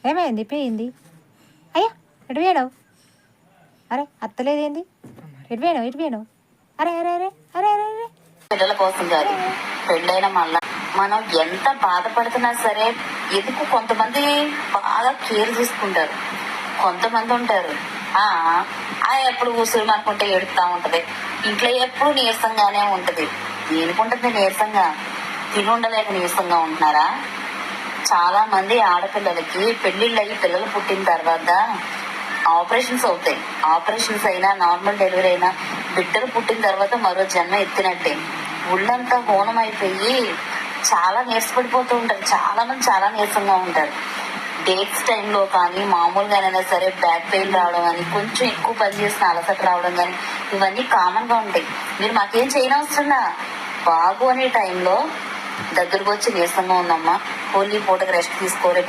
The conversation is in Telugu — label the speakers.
Speaker 1: ఏమైంది పోయింది? అయ్యా ఎటు పోయావు? అరే అత్తలేదేంది? ఎటు పోయావు? అరే అరే అరే అరే అరే అరే
Speaker 2: పిల్లల కోసం కాదు, పెళ్ళైన మళ్ళా మనం ఎంత బాధపడుతున్నా సరే ఎందుకు కొంతమంది బాగా కేర్ తీసుకుంటారు, కొంతమంది ఉంటారు ఎప్పుడు కూర్చుని అనుకుంటే ఏడుతా ఉంటది, ఇంట్లో ఎప్పుడు నీరసంగానే ఉంటది. దేనికుంటుంది నీరసంగా? తిని ఉండలేక నీరసంగా ఉంటున్నారా? చాలా మంది ఆడపిల్లలకి పెళ్లిళ్ళు అయ్యి పిల్లలు పుట్టిన తర్వాత ఆపరేషన్స్ అవుతాయి. ఆపరేషన్స్ అయినా నార్మల్ డెలివరీ అయినా బిడ్డలు పుట్టిన తర్వాత మరో జన్మ ఎత్తినట్టే ఒళ్ళంతా హోనం అయిపోయి చాలా నీరసపడిపోతూ ఉంటారు. చాలా మంది చాలా నీరసంగా ఉంటారు. డేట్స్ టైంలో కానీ మామూలుగానైనా సరే బ్యాక్ పెయిన్ రావడం కానీ, కొంచెం ఎక్కువ పని చేసిన అలసట రావడం కానీ ఇవన్నీ కామన్ గా ఉంటాయి. మీరు మాకేం చేయనవసరంగా బాగు అనే టైంలో దగ్గరకు వచ్చి నీరసంగా ఉందమ్మా, హోలీ పూటకి రెస్ట్ తీసుకోరే